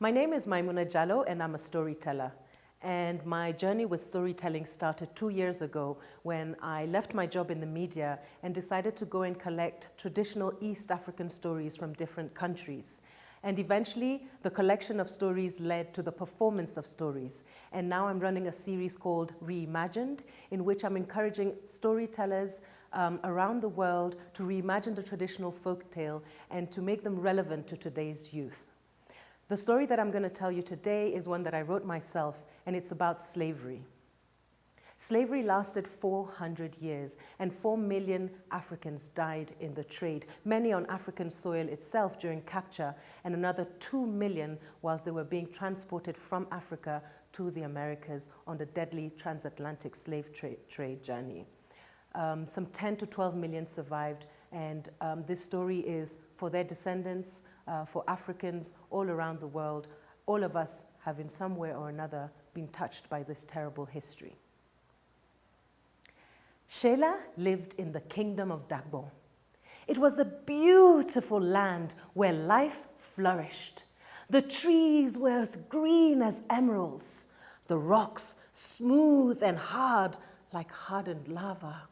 My name is Maimouna Jallow and I'm a storyteller. And my journey with storytelling started 2 years ago when I left my job in the media and decided to go and collect traditional East African stories from different countries. And eventually, the collection of stories led to the performance of stories. And now I'm running a series called Reimagined, in which I'm encouraging storytellers around the world to reimagine the traditional folktale and to make them relevant to today's youth. The story that I'm going to tell you today is one that I wrote myself, and it's about slavery. Slavery lasted 400 years, and 4 million Africans died in the trade, many on African soil itself during capture, and another 2 million whilst they were being transported from Africa to the Americas on the deadly transatlantic slave trade journey. Some 10 to 12 million survived, and this story is for their descendants, for Africans all around the world. All of us have in some way or another been touched by this terrible history. Shela lived in the kingdom of Dagbo. It was a beautiful land where life flourished. The trees were as green as emeralds, the rocks smooth and hard like hardened lava,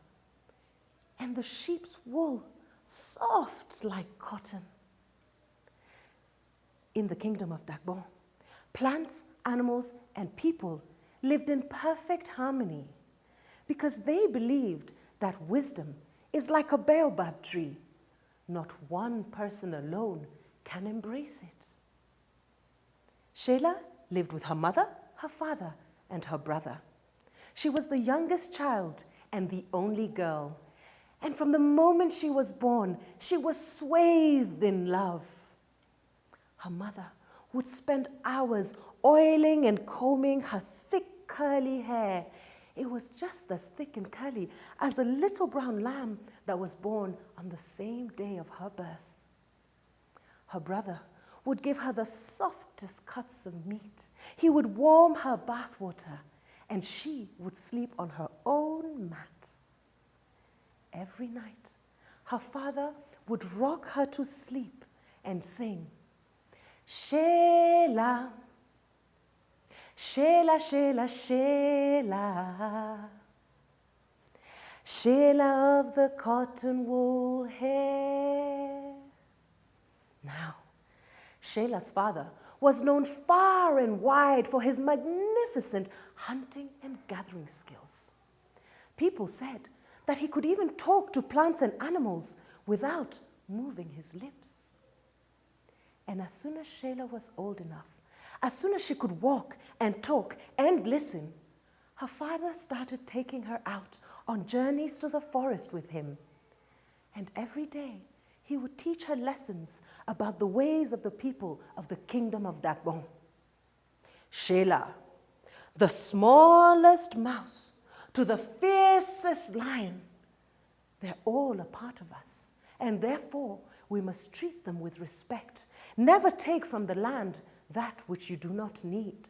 and the sheep's wool soft like cotton. In the kingdom of Dagbo, plants, animals, and people lived in perfect harmony because they believed that wisdom is like a baobab tree. Not one person alone can embrace it. Shela lived with her mother, her father, and her brother. She was the youngest child and the only girl. And from the moment she was born, she was swathed in love. Her mother would spend hours oiling and combing her thick, curly hair. It was just as thick and curly as a little brown lamb that was born on the same day of her birth. Her brother would give her the softest cuts of meat. He would warm her bathwater, and she would sleep on her own mat. Every night, her father would rock her to sleep and sing, Shela, Shela, Shela, Shela, Shela of the cotton wool hair. Now, Shela's father was known far and wide for his magnificent hunting and gathering skills. People said that he could even talk to plants and animals without moving his lips. And as soon as Shela was old enough, as soon as she could walk and talk and listen, her father started taking her out on journeys to the forest with him. And every day, he would teach her lessons about the ways of the people of the kingdom of Dagbo. Shela, the smallest mouse to the fiercest lion, they're all a part of us, and therefore we must treat them with respect. Never take from the land that which you do not need.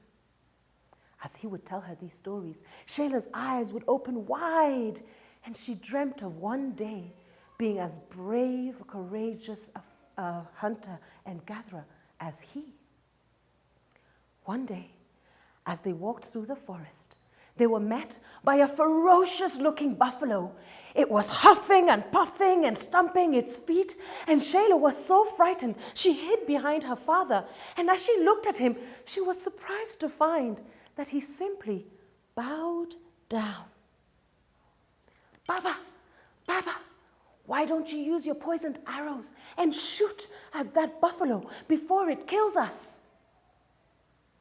As he would tell her these stories, Shela's eyes would open wide, and she dreamt of one day being as brave, courageous a hunter and gatherer as he. One day, as they walked through the forest, they were met by a ferocious-looking buffalo. It was huffing and puffing and stomping its feet, and Shela was so frightened she hid behind her father. And as she looked at him, she was surprised to find that he simply bowed down. Baba, Baba, why don't you use your poisoned arrows and shoot at that buffalo before it kills us?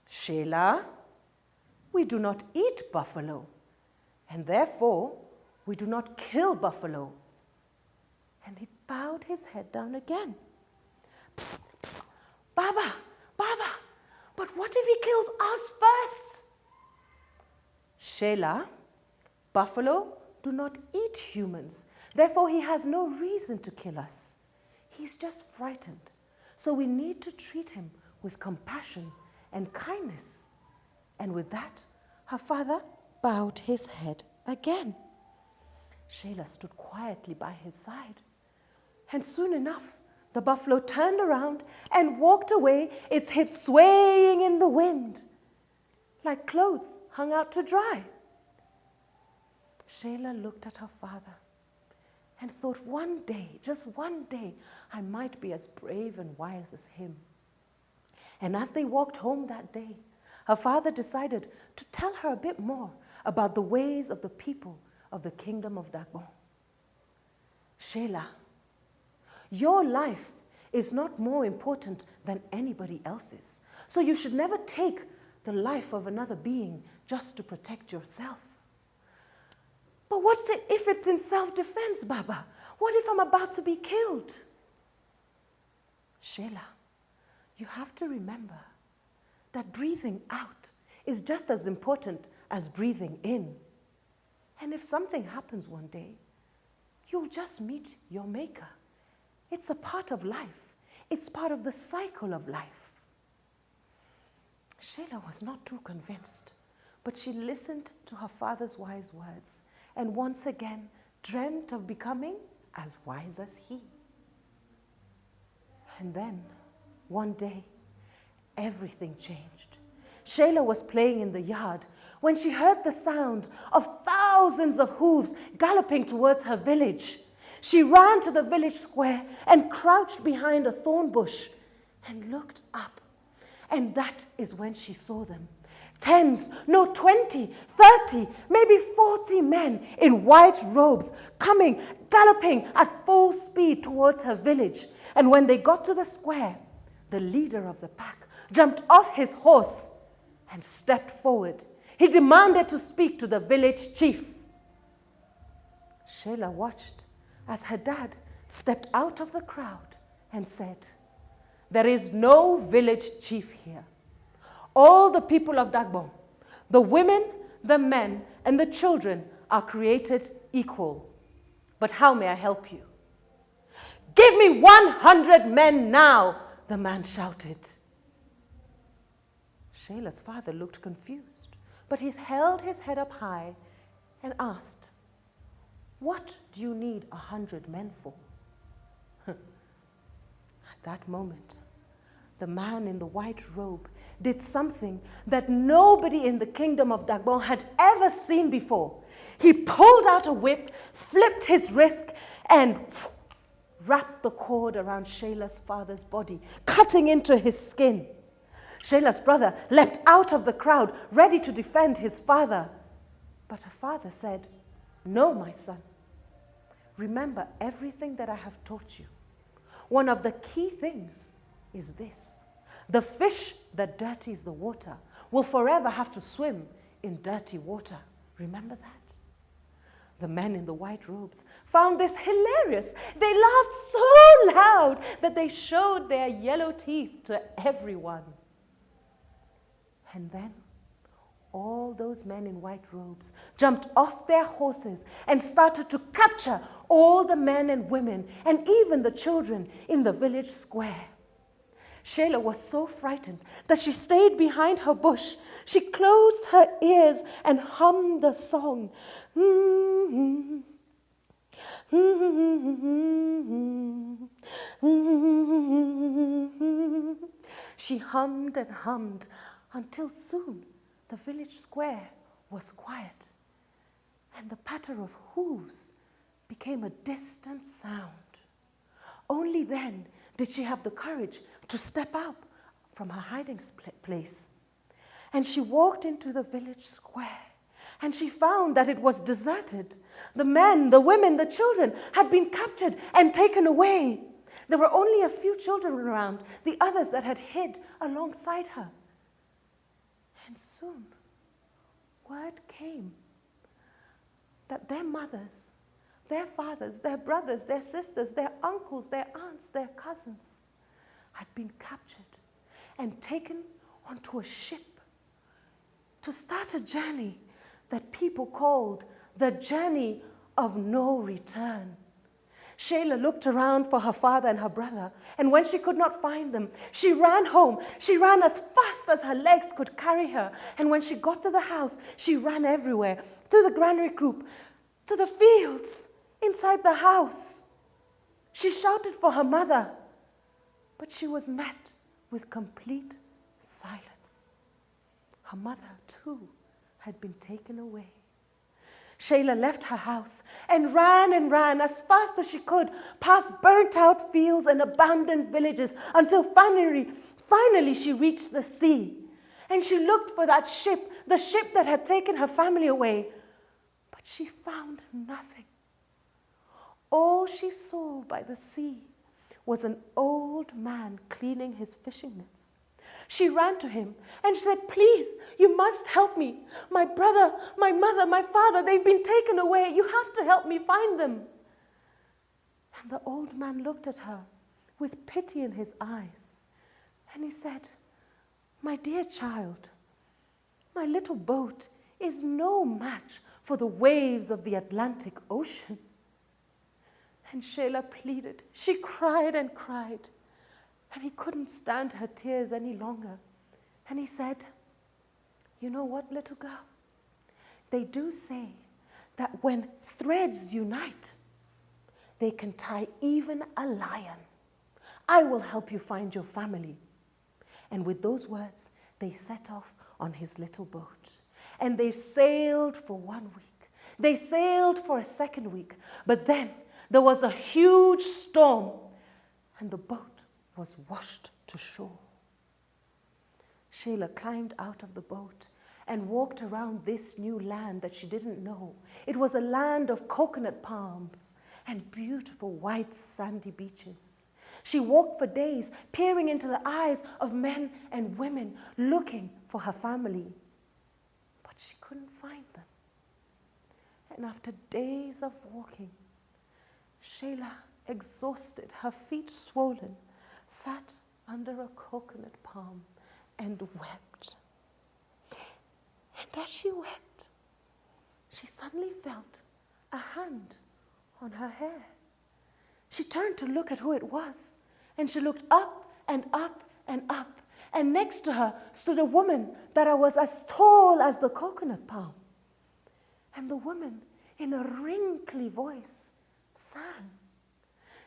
Shela, we do not eat buffalo, and therefore we do not kill buffalo. And he bowed his head down again. Psst, psst, Baba, Baba, but what if he kills us first? Shela, buffalo do not eat humans, therefore he has no reason to kill us. He's just frightened, so we need to treat him with compassion and kindness. And with that, her father bowed his head again. Shela stood quietly by his side. And soon enough, The buffalo turned around and walked away, its hips swaying in the wind, like clothes hung out to dry. Shela looked at her father and thought, one day, just one day, I might be as brave and wise as him. And as they walked home that day, her father decided to tell her a bit more about the ways of the people of the kingdom of Dagbon. Shela, your life is not more important than anybody else's. So you should never take the life of another being just to protect yourself. But what's it if it's in self-defense, Baba? What if I'm about to be killed? Shela, you have to remember that breathing out is just as important as breathing in. And if something happens one day, you'll just meet your maker. It's a part of life. It's part of the cycle of life. Shela was not too convinced, but she listened to her father's wise words and once again dreamt of becoming as wise as he. And then, one day, everything changed. Shela was playing in the yard when she heard the sound of thousands of hooves galloping towards her village. She ran to the village square and crouched behind a thorn bush and looked up. And that is when she saw them. 20, 30, maybe 40 men in white robes coming, galloping at full speed towards her village. And when they got to the square, the leader of the pack jumped off his horse and stepped forward. He demanded to speak to the village chief. Shela watched as her dad stepped out of the crowd and said, "There is no village chief here. All the people of Dagbon, the women, the men, and the children are created equal. But how may I help you?" "Give me 100 men now," the man shouted. Shela's father looked confused, but he held his head up high and asked, "What do you need 100 men for?" At that moment, the man in the white robe did something that nobody in the kingdom of Dagbon had ever seen before. He pulled out a whip, flipped his wrist, and wrapped the cord around Shela's father's body, cutting into his skin. Shela's brother leapt out of the crowd, ready to defend his father. But her father said, "No, my son. Remember everything that I have taught you. One of the key things is this. The fish that dirties the water will forever have to swim in dirty water. Remember that?" The men in the white robes found this hilarious. They laughed so loud that they showed their yellow teeth to everyone. And then all those men in white robes jumped off their horses and started to capture all the men and women and even the children in the village square. Shela was so frightened that she stayed behind her bush. She closed her ears and hummed a song. She hummed and hummed until soon the village square was quiet and the patter of hooves became a distant sound. Only then did she have the courage to step up from her hiding place. And she walked into the village square, and she found that it was deserted. The men, the women, the children had been captured and taken away. There were only a few children around, the others that had hid alongside her. And soon, word came that their mothers, their fathers, their brothers, their sisters, their uncles, their aunts, their cousins had been captured and taken onto a ship to start a journey that people called the journey of no return. Shela looked around for her father and her brother, and when she could not find them, she ran home. She ran as fast as her legs could carry her, and when she got to the house, she ran everywhere, to the granary group, to the fields, inside the house. She shouted for her mother, But she was met with complete silence. Her mother, too, had been taken away. Shela left her house and ran as fast as she could, past burnt-out fields and abandoned villages, until finally she reached the sea. And she looked for that ship, the ship that had taken her family away. But she found nothing. All she saw by the sea was an old man cleaning his fishing nets. She ran to him and she said, "Please, you must help me. My brother, my mother, my father, they've been taken away. You have to help me find them." And the old man looked at her with pity in his eyes. And he said, "My dear child, my little boat is no match for the waves of the Atlantic Ocean." And Shela pleaded. She cried and cried. And he couldn't stand her tears any longer. And he said, "You know what, little girl? They do say that when threads unite, they can tie even a lion. I will help you find your family." And with those words, they set off on his little boat. And they sailed for 1 week. They sailed for a second week. But then there was a huge storm, and the boat was washed to shore. Shela climbed out of the boat and walked around this new land that she didn't know. It was a land of coconut palms and beautiful white sandy beaches. She walked for days, peering into the eyes of men and women, looking for her family. But she couldn't find them. And after days of walking, Shela, exhausted, her feet swollen, sat under a coconut palm and wept. And as she wept, she suddenly felt a hand on her hair. She turned to look at who it was, and she looked up and up and up, and next to her stood a woman that was as tall as the coconut palm. And the woman, in a wrinkly voice, sang,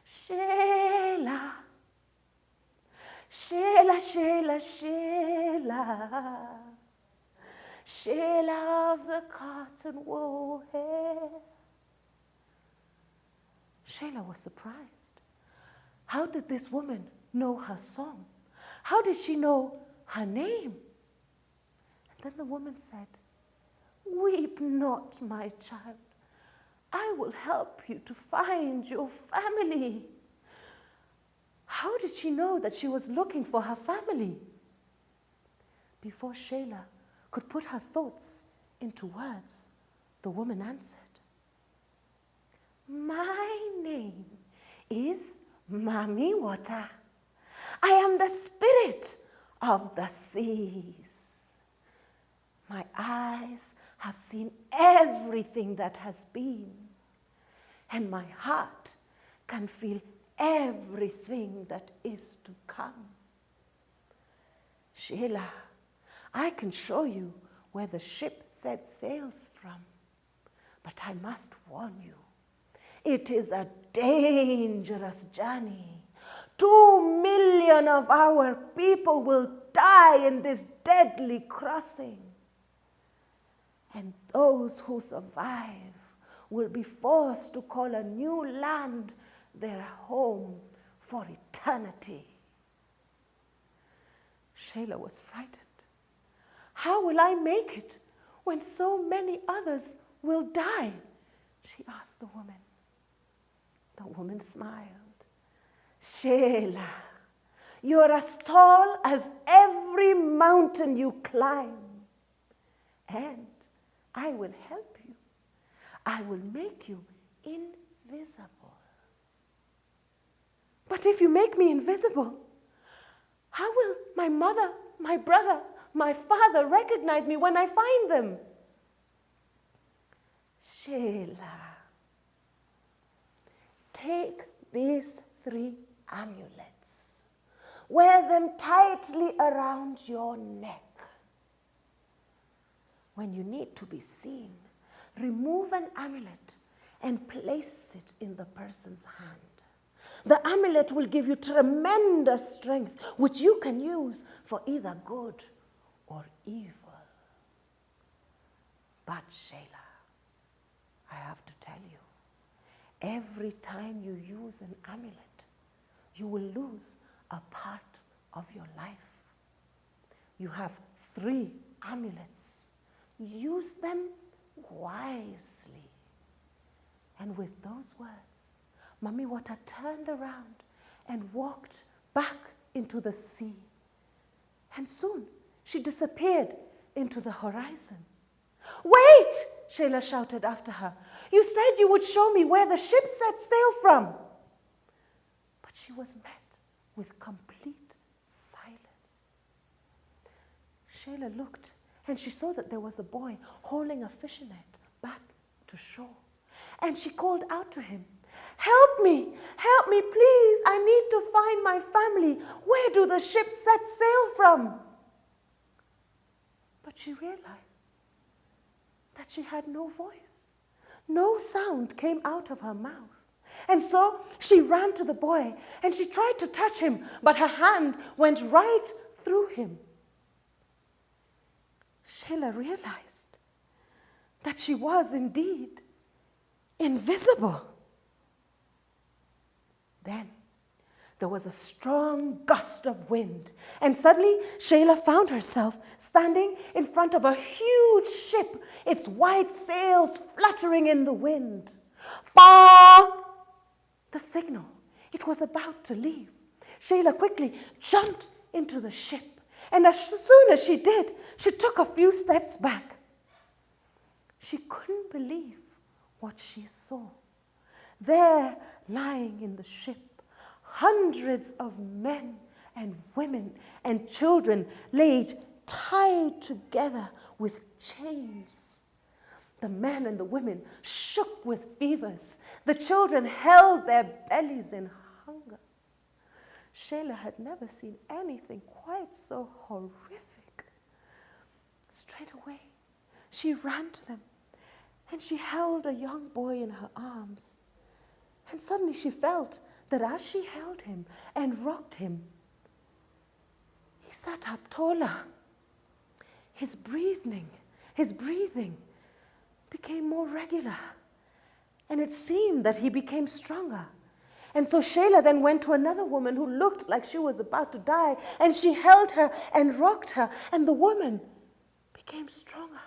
"Shela, Shela, Shela, Shela, Shela of the cotton wool hair." Shela was surprised. How did this woman know her song? How did she know her name? And then the woman said, "Weep not, my child. I will help you to find your family." How did she know that she was looking for her family? Before Shela could put her thoughts into words, the woman answered, "My name is Mami Water. I am the spirit of the seas. My eyes have seen everything that has been, and my heart can feel everything that is to come. Shela, I can show you where the ship sets sails from, but I must warn you, it is a dangerous journey. 2 million of our people will die in this deadly crossing. And those who survive will be forced to call a new land their home for eternity." Shela was frightened. "How will I make it when so many others will die?" she asked the woman. The woman smiled. "Shela, you're as tall as every mountain you climb, and I will help you. I will make you invisible." "But if you make me invisible, how will my mother, my brother, my father recognize me when I find them?" "Shela, take these 3 amulets. Wear them tightly around your neck. When you need to be seen, remove an amulet and place it in the person's hand. The amulet will give you tremendous strength, which you can use for either good or evil. But Shela, I have to tell you, every time you use an amulet, you will lose a part of your life. You have 3 amulets. Use them wisely. And with those words, Mami Wata turned around and walked back into the sea. And soon she disappeared into the horizon. "Wait!" Shela shouted after her. "You said you would show me where the ship set sail from." But she was met with complete silence. Shela looked and she saw that there was a boy hauling a fishing net back to shore. And she called out to him, help me, please. I need to find my family. Where do the ships set sail from?" But she realized that she had no voice. No sound came out of her mouth. And so she ran to the boy and she tried to touch him, but her hand went right through him. Shela realized that she was indeed invisible. Then there was a strong gust of wind, and suddenly Shela found herself standing in front of a huge ship, its white sails fluttering in the wind. Bah! The signal. It was about to leave. Shela quickly jumped into the ship, and as soon as she did, she took a few steps back. She couldn't believe what she saw. There, lying in the ship, hundreds of men and women and children laid tied together with chains. The men and the women shook with fevers. The children held their bellies in hunger. Shela had never seen anything quite so horrific. Straight away, she ran to them and she held a young boy in her arms. And suddenly she felt that as she held him and rocked him, he sat up taller. His breathing became more regular. And it seemed that he became stronger. And so Shela then went to another woman who looked like she was about to die, and she held her and rocked her, and the woman became stronger.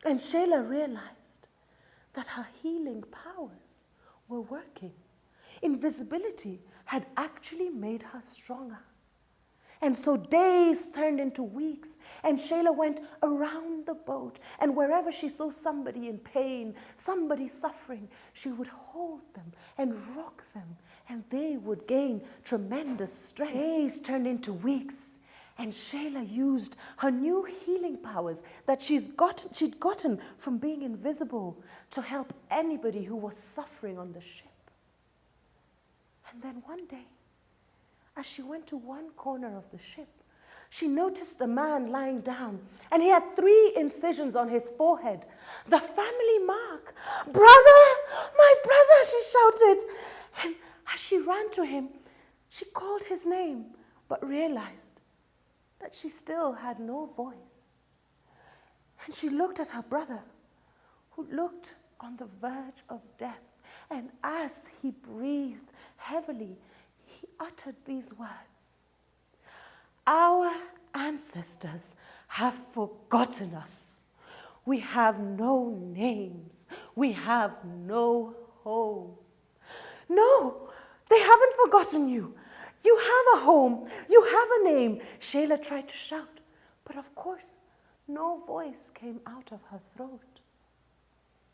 And Shela realized that her healing powers were working. Invisibility had actually made her stronger. And so days turned into weeks, and Shela went around the boat, and wherever she saw somebody in pain, somebody suffering, she would hold them and rock them, and they would gain tremendous strength. Days turned into weeks, and Shela used her new healing powers that she'd gotten from being invisible to help anybody who was suffering on the ship. And then one day, as she went to one corner of the ship, she noticed a man lying down, and he had 3 incisions on his forehead. The family mark. "Brother, my brother," she shouted. And as she ran to him, she called his name, but realized that she still had no voice. And she looked at her brother, who looked on the verge of death. And as he breathed heavily, he uttered these words: "Our ancestors have forgotten us. We have no names. We have no home." "No, they haven't forgotten you. You have a home. You have a name." Shela tried to shout, but of course, no voice came out of her throat.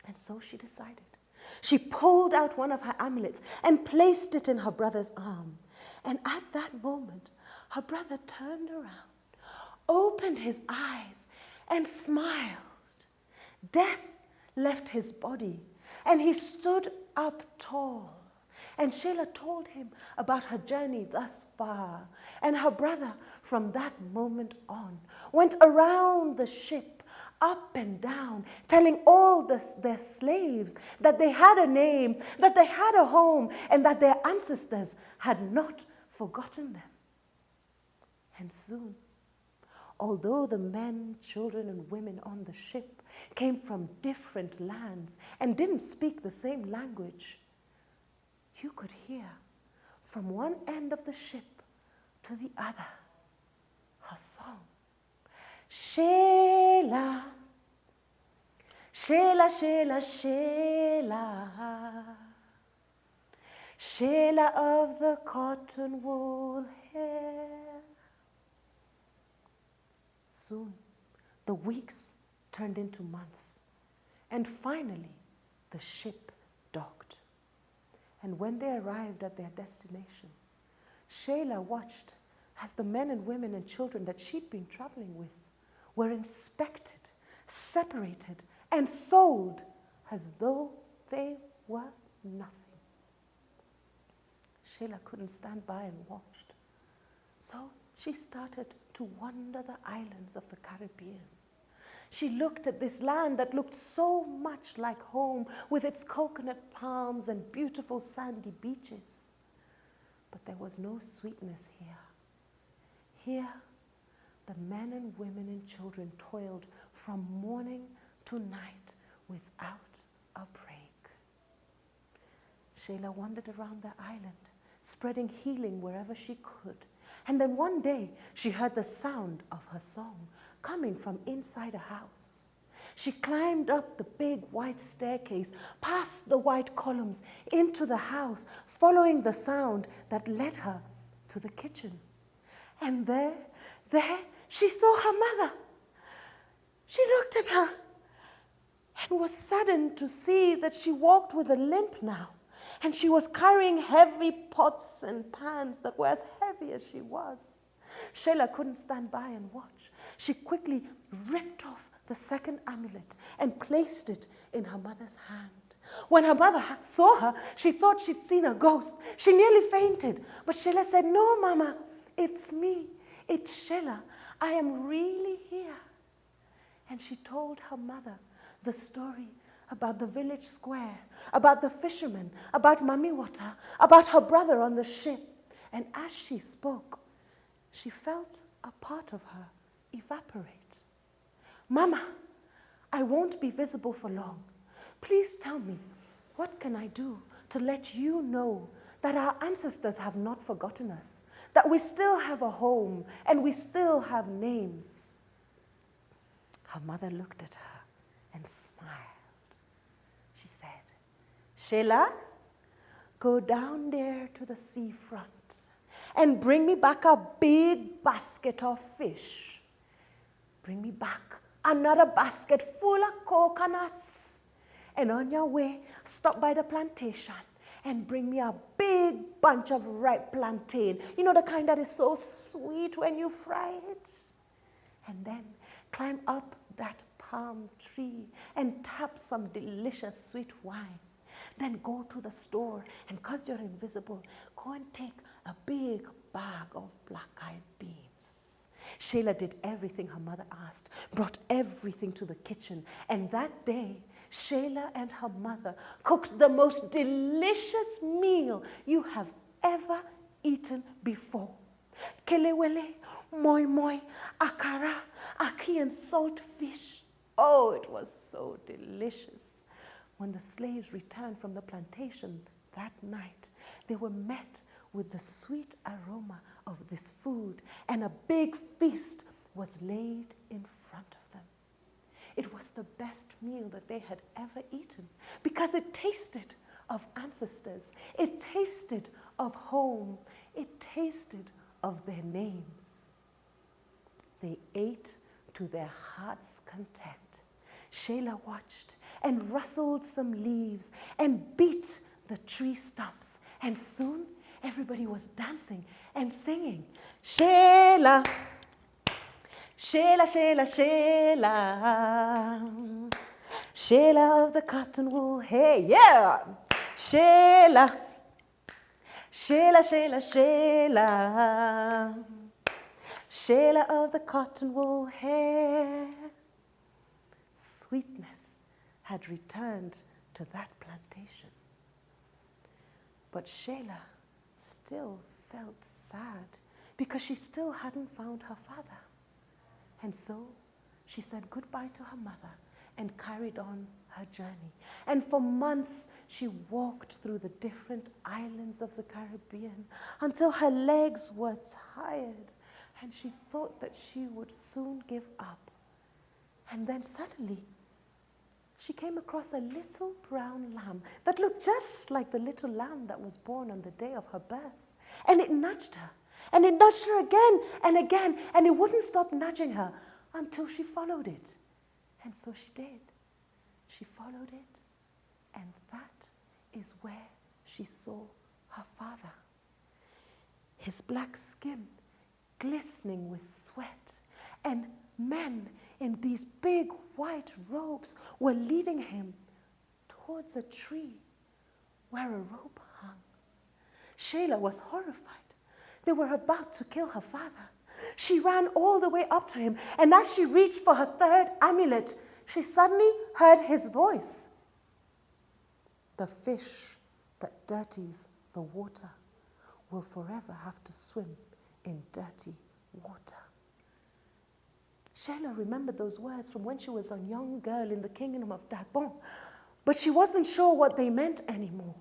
And so she decided. She pulled out one of her amulets and placed it in her brother's arm. And at that moment, her brother turned around, opened his eyes, and smiled. Death left his body, and he stood up tall. And Shela told him about her journey thus far. And her brother, from that moment on, went around the ship, up and down, telling all their slaves that they had a name, that they had a home, and that their ancestors had not forgotten them. And soon, although the men, children, and women on the ship came from different lands and didn't speak the same language, you could hear from one end of the ship to the other her song. Shela, Shela, Shela, Shela, Shela of the cotton wool hair. Soon, the weeks turned into months, and finally, the ship docked. And when they arrived at their destination, Shela watched as the men and women and children that she'd been traveling with were inspected, separated, and sold as though they were nothing. Shela couldn't stand by and watched. So she started to wander the islands of the Caribbean. She looked at this land that looked so much like home, with its coconut palms and beautiful sandy beaches. But there was no sweetness here. Here, the men and women and children toiled from morning to night without a break. Shela wandered around the island, spreading healing wherever she could. And then one day, she heard the sound of her song coming from inside a house. She climbed up the big white staircase, past the white columns, into the house, following the sound that led her to the kitchen. And there, she saw her mother. She looked at her and was saddened to see that she walked with a limp now. And she was carrying heavy pots and pans that were as heavy as she was. Shela couldn't stand by and watch. She quickly ripped off the second amulet and placed it in her mother's hand. When her mother saw her, she thought she'd seen a ghost. She nearly fainted. But Shela said, "No, Mama, it's me. It's Shela. I am really here." And she told her mother the story about the village square, about the fishermen, about Maimouna, about her brother on the ship. And as she spoke, she felt a part of her evaporate. "Mama, I won't be visible for long. Please tell me, what can I do to let you know that our ancestors have not forgotten us, that we still have a home and we still have names?" Her mother looked at her and smiled. She said, "Shela, go down there to the seafront and bring me back a big basket of fish. Bring me back another basket full of coconuts. And on your way, stop by the plantation and bring me a big bunch of ripe plantain. You know, the kind that is so sweet when you fry it. And then climb up that palm tree and tap some delicious sweet wine. Then go to the store, and because you're invisible, go and take a big bag of black-eyed beans." Shela did everything her mother asked, brought everything to the kitchen, and that day, Shela and her mother cooked the most delicious meal you have ever eaten before. Kelewele, moi moi, akara, aki, and salt fish. Oh, it was so delicious. When the slaves returned from the plantation that night, they were met with the sweet aroma of this food, and a big feast was laid in front of them. It was the best meal that they had ever eaten because it tasted of ancestors. It tasted of home. It tasted of their names. They ate to their heart's content. Shela watched and rustled some leaves and beat the tree stumps. And soon everybody was dancing and singing, "Shela, Shela, Shela, Shela, Shela of the cotton wool." Hey, yeah! Shela, Shela, Shela, Shela, Shela of the cotton wool hair. sweetness had returned to that plantation. But Shela still felt sad because she still hadn't found her father. And so she said goodbye to her mother and carried on her journey. And for months, she walked through the different islands of the Caribbean until her legs were tired and she thought that she would soon give up. And then suddenly, she came across a little brown lamb that looked just like the little lamb that was born on the day of her birth. And it nudged her, and it nudged her again and again, and it wouldn't stop nudging her until she followed it. And so she did. She followed it, and that is where she saw her father. His black skin glistening with sweat, and men in these big white robes were leading him towards a tree where a rope hung. Shela was horrified. They were about to kill her father. She ran all the way up to him, and as she reached for her third amulet, she suddenly heard his voice. The fish that dirties the water will forever have to swim in dirty water. Shela remembered those words from when she was a young girl in the kingdom of Dagbon, but she wasn't sure what they meant anymore.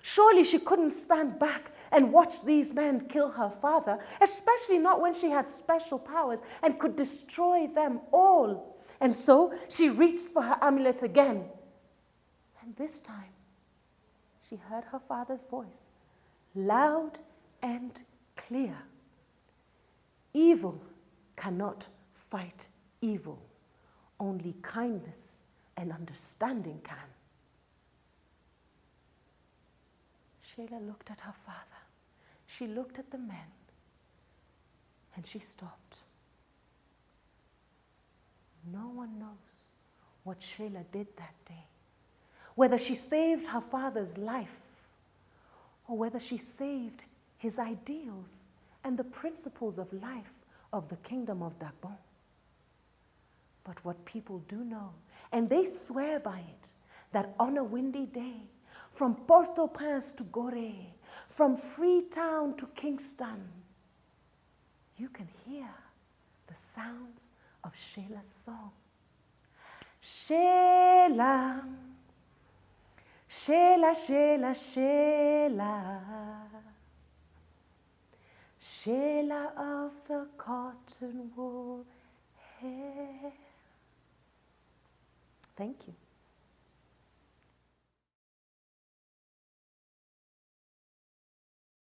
Surely she couldn't stand back and watch these men kill her father, especially not when she had special powers and could destroy them all. And so she reached for her amulet again. And this time, she heard her father's voice, loud and clear. Evil cannot fight evil. Only kindness and understanding can. Shela looked at her father. She looked at the men. And she stopped. No one knows what Shela did that day. Whether she saved her father's life or whether she saved his ideals and the principles of life of the kingdom of Dagbon. But what people do know, and they swear by it, that on a windy day, from Port-au-Prince to Gorée, from Freetown to Kingston, you can hear the sounds of Shela's song. Shela, Shela, Shela, Shela, Shela of the cotton wool hair. Thank you.